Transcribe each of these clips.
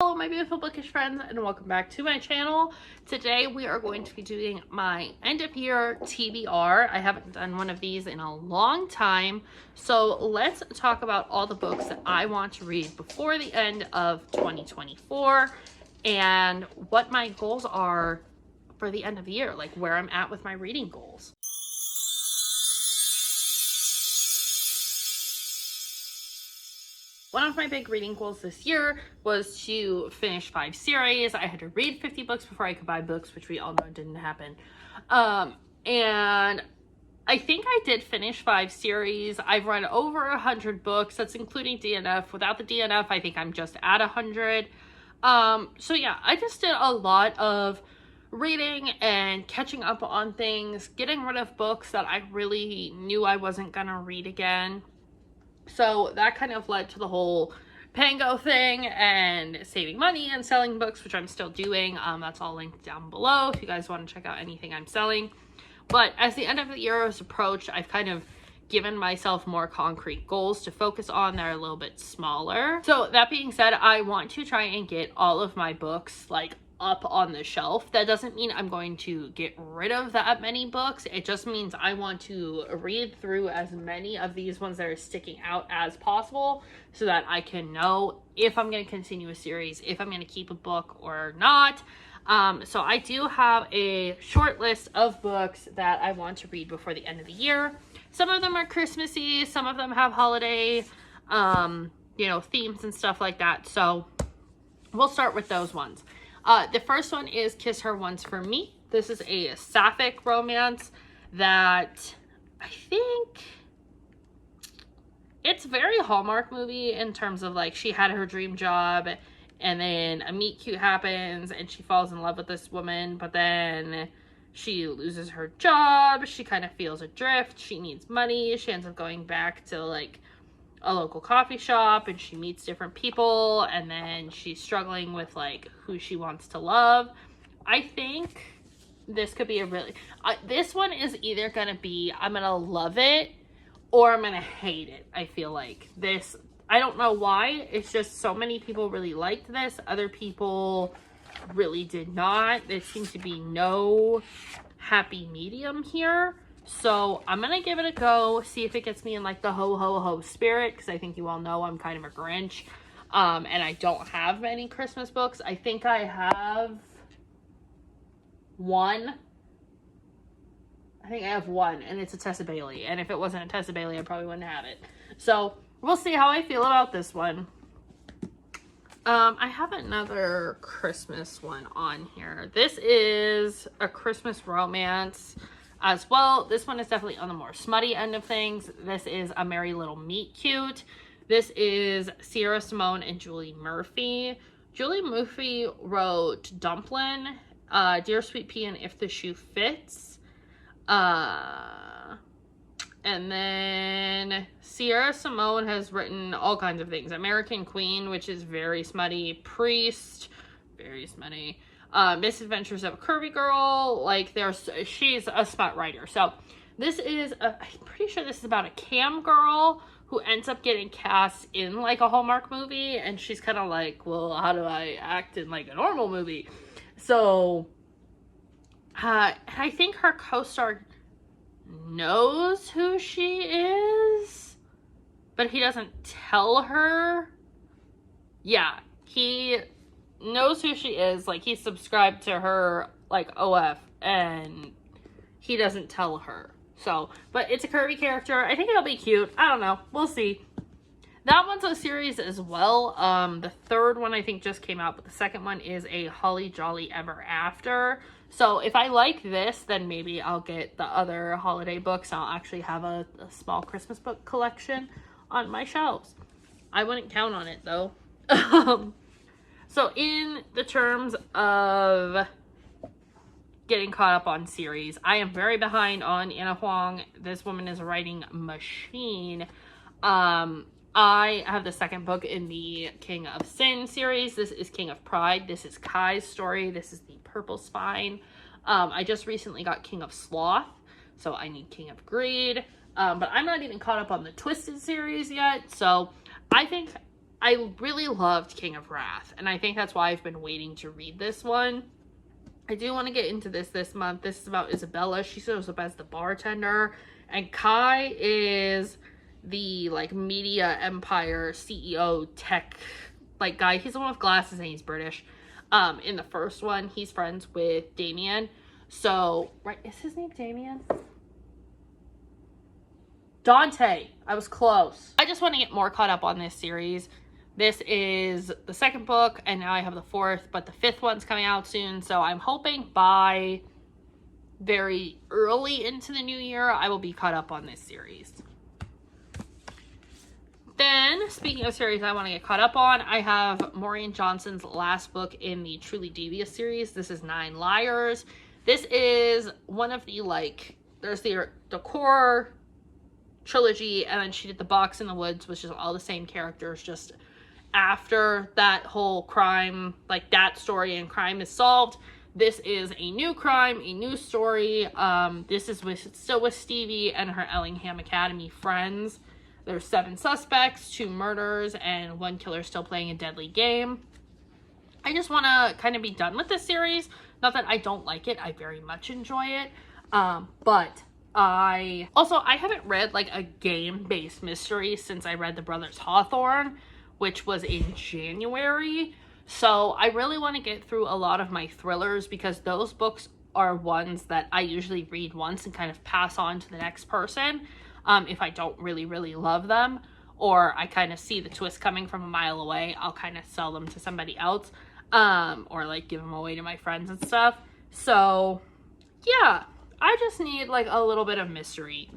Hello my beautiful bookish friends, and welcome back to my channel. Today we are going to be doing my end of year TBR. I haven't done one of these in a long time, so let's talk about all the books that I want to read before the end of 2024 and what my goals are for the end of the year, like where I'm at with my reading goals. One of my big reading goals this year was to finish 5 series. I had to read 50 books before I could buy books, which we all know didn't happen. And I think I did finish 5 series. I've read over 100 books. That's including DNF. Without the DNF, I think I'm just at 100. So yeah, I just did a lot of reading and catching up on things, getting rid of books that I really knew I wasn't gonna read again. So that kind of led to the whole Pango thing and saving money and selling books, which I'm still doing. That's all linked down below if you guys want to check out anything I'm selling. But as the end of the year has approached, I've kind of given myself more concrete goals to focus on that are a little bit smaller. So that being said, I want to try and get all of my books like up on the shelf. That doesn't mean I'm going to get rid of that many books. It just means I want to read through as many of these ones that are sticking out as possible so that I can know if I'm going to continue a series, if I'm going to keep a book or not. So I do have a short list of books that I want to read before the end of the year. Some of them are Christmassy, some of them have holiday, themes and stuff like that. So we'll start with those ones. The first one is Kiss Her Once for Me. This is a sapphic romance that I think it's very Hallmark movie in terms of like she had her dream job and then a meet cute happens and she falls in love with this woman, but then she loses her job. She kind of feels adrift. She needs money. She ends up going back to like a local coffee shop and she meets different people, and then she's struggling with like who she wants to love. I think this could be a really this one is either gonna be I'm gonna love it or I'm gonna hate it. I feel like this, I don't know why, it's just so many people really liked this, other people really did not. There seems to be no happy medium here. So I'm going to give it a go, see if it gets me in like the ho ho ho spirit, because I think you all know I'm kind of a Grinch. And I don't have many Christmas books. I think I have one. I think I have one, and it's a Tessa Bailey. And if it wasn't a Tessa Bailey, I probably wouldn't have it. So we'll see how I feel about this one. I have another Christmas one on here. This is a Christmas romance as well. This one is definitely on the more smutty end of things. This is A Merry Little Meet Cute. This is Sierra Simone and Julie Murphy. Julie Murphy wrote Dumplin', Dear Sweet Pea, and If the Shoe Fits. And then Sierra Simone has written all kinds of things. American Queen, which is very smutty. Priest, very smutty. Misadventures of a Curvy Girl, like she's a smut writer. So this is I'm pretty sure this is about a cam girl who ends up getting cast in like a Hallmark movie, and she's kind of like, well, how do I act in like a normal movie? So I think her co-star knows who she is, but he doesn't tell her. Yeah, he knows who she is, like he's subscribed to her like OF, and he doesn't tell her. So, but it's a curvy character. I think it'll be cute. I don't know, we'll see. That one's a series as well. The third one I think just came out, but the second one is a Holly Jolly Ever After. So if I like this, then maybe I'll get the other holiday books. I'll actually have a small Christmas book collection on my shelves. I wouldn't count on it though. So in the terms of getting caught up on series, I am very behind on Anna Huang. This woman is a writing machine. I have the second book in the King of Sin series. This is King of Pride. This is Kai's story. This is the Purple Spine. I just recently got King of Sloth, so I need King of Greed. But I'm not even caught up on the Twisted series yet, so I think I really loved King of Wrath, and I think that's why I've been waiting to read this one. I do want to get into this month. This is about Isabella. She shows up as the bartender, and Kai is the like media empire CEO tech like guy. He's the one with glasses and he's British. In the first one, he's friends with Damien. So, right, is his name Damien? Dante. I was close. I just want to get more caught up on this series. This is the second book, and now I have the fourth, but the fifth one's coming out soon, so I'm hoping by very early into the new year, I will be caught up on this series. Then, speaking of series I want to get caught up on, I have Maureen Johnson's last book in the Truly Devious series. This is 9 Liars. This is one of the, like, there's the core trilogy, and then she did The Box in the Woods, which is all the same characters, just after that whole crime, like that story and crime is solved. This is a new crime, a new story. This is still with Stevie and her Ellingham Academy friends. There's 7 suspects, 2 murders, and 1 killer still playing a deadly game. I just want to kind of be done with this series. Not that I don't like it, I very much enjoy it. But I haven't read like a game-based mystery since I read The Brothers Hawthorne, which was in January. So I really want to get through a lot of my thrillers because those books are ones that I usually read once and kind of pass on to the next person if I don't really, really love them, or I kind of see the twist coming from a mile away. I'll kind of sell them to somebody else or like give them away to my friends and stuff. So yeah, I just need like a little bit of mystery.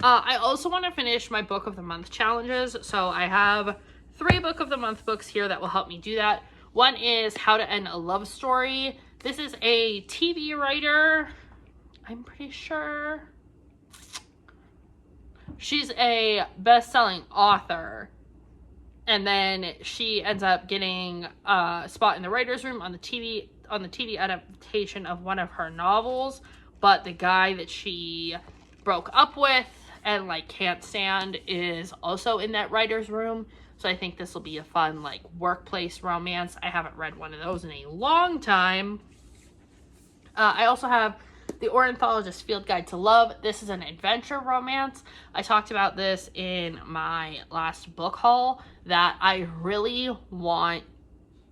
I also want to finish my book of the month challenges. So I have 3 book of the month books here that will help me do that. One is How to End a Love Story. This is a TV writer. I'm pretty sure she's a best-selling author. And then she ends up getting a spot in the writer's room on the TV adaptation of one of her novels. But the guy that she broke up with and like can't stand is also in that writer's room. So I think this will be a fun like workplace romance. I haven't read one of those in a long time. I also have The Ornithologist Field Guide to Love. This is an adventure romance. I talked about this in my last book haul that I really want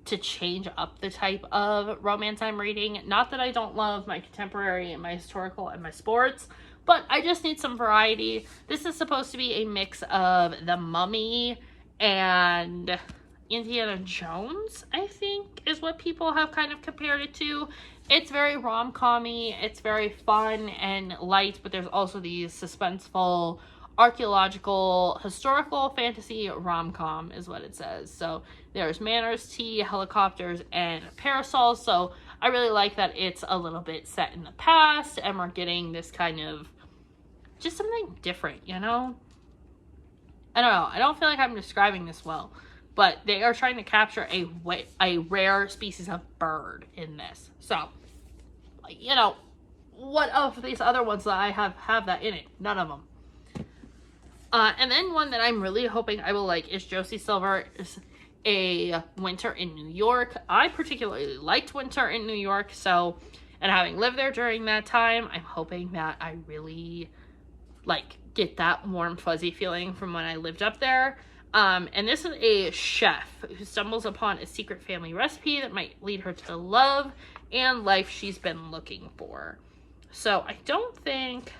to change up the type of romance I'm reading. Not that I don't love my contemporary and my historical and my sports, but I just need some variety. This is supposed to be a mix of The Mummy and Indiana Jones, I think, is what people have kind of compared it to. It's very rom-com-y, it's very fun and light, but there's also these suspenseful, archaeological, historical fantasy rom-com is what it says. So there's manners, tea, helicopters, and parasols. So I really like that it's a little bit set in the past and we're getting this kind of just something different, you know? I don't know. I don't feel like I'm describing this well, but they are trying to capture a rare species of bird in this. So, you know, what of these other ones that I have that in it? None of them. And then one that I'm really hoping I will like is Josie Silver's A Winter in New York. I particularly liked Winter in New York, so, and having lived there during that time, I'm hoping that I really like get that warm fuzzy feeling from when I lived up there. And this is a chef who stumbles upon a secret family recipe that might lead her to the love and life she's been looking for. So I don't think,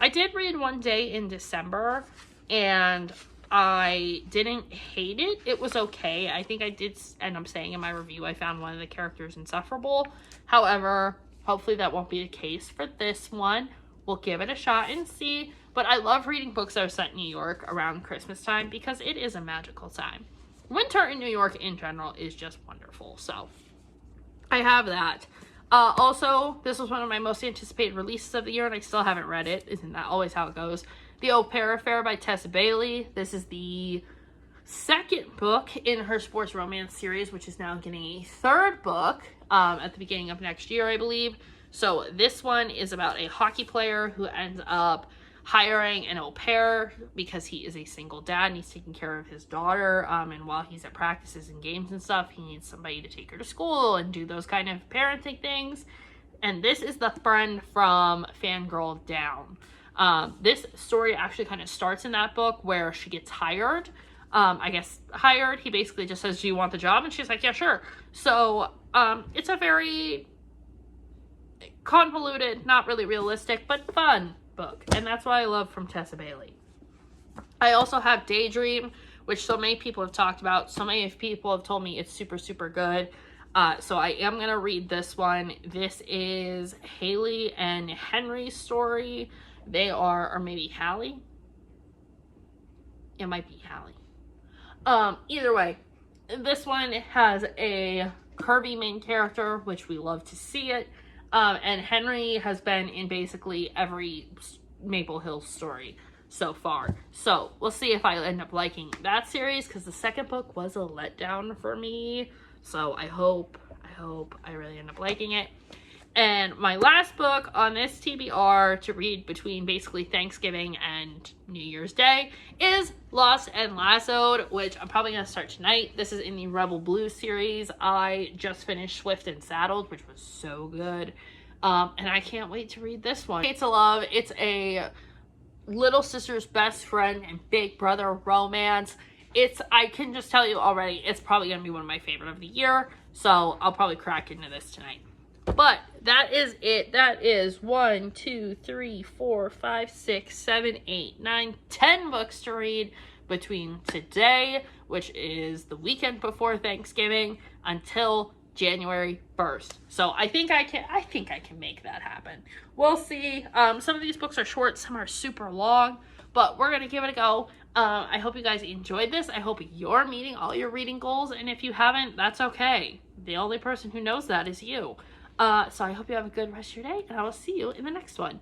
I did read one day in December and I didn't hate it. It was okay. I think I did end up saying in my review I found one of the characters insufferable. However, hopefully that won't be the case for this one. We'll give it a shot and see. But I love reading books that are set in New York around Christmas time because it is a magical time. Winter in New York in general is just wonderful. So I have that. Also, this was one of my most anticipated releases of the year and I still haven't read it. Isn't that always how it goes? The Au Pair Affair by Tessa Bailey. This is the second book in her sports romance series, which is now getting a third book at the beginning of next year, I believe. So this one is about a hockey player who ends up hiring an au pair because he is a single dad and he's taking care of his daughter. And while he's at practices and games and stuff, he needs somebody to take her to school and do those kind of parenting things. And this is the friend from Fangirl Down. This story actually kind of starts in that book where she gets hired. Hired. He basically just says, do you want the job? And she's like, yeah, sure. So it's a very convoluted, not really realistic, but fun book. And that's what I love from Tessa Bailey. I also have Daydream, which so many people have talked about. So many people have told me it's super, super good. So I am going to read this one. This is Haley and Henry's story. They are, or maybe Hallie. It might be Hallie. Either way, this one has a curvy main character, which we love to see it. And Henry has been in basically every Maple Hills story so far. So we'll see if I end up liking that series, because the second book was a letdown for me. So I hope I really end up liking it. And my last book on this TBR to read between basically Thanksgiving and New Year's Day is Lost and Lassoed, which I'm probably going to start tonight. This is in the Rebel Blue series. I just finished Swift and Saddled, which was so good. And I can't wait to read this one. Hate to Love. It's a little sister's best friend and big brother romance. I can just tell you already, it's probably going to be one of my favorite of the year. So I'll probably crack into this tonight. But that is it. That is 1, 2, 3, 4, 5, 6, 7, 8, 9, 10 books to read between today, which is the weekend before Thanksgiving, until January 1st. So I think I can make that happen. We'll see. Some of these books are short, some are super long, but we're gonna give it a go. I hope you guys enjoyed this. I hope you're meeting all your reading goals, and if you haven't, that's okay. The only person who knows that is you. So I hope you have a good rest of your day, and I will see you in the next one.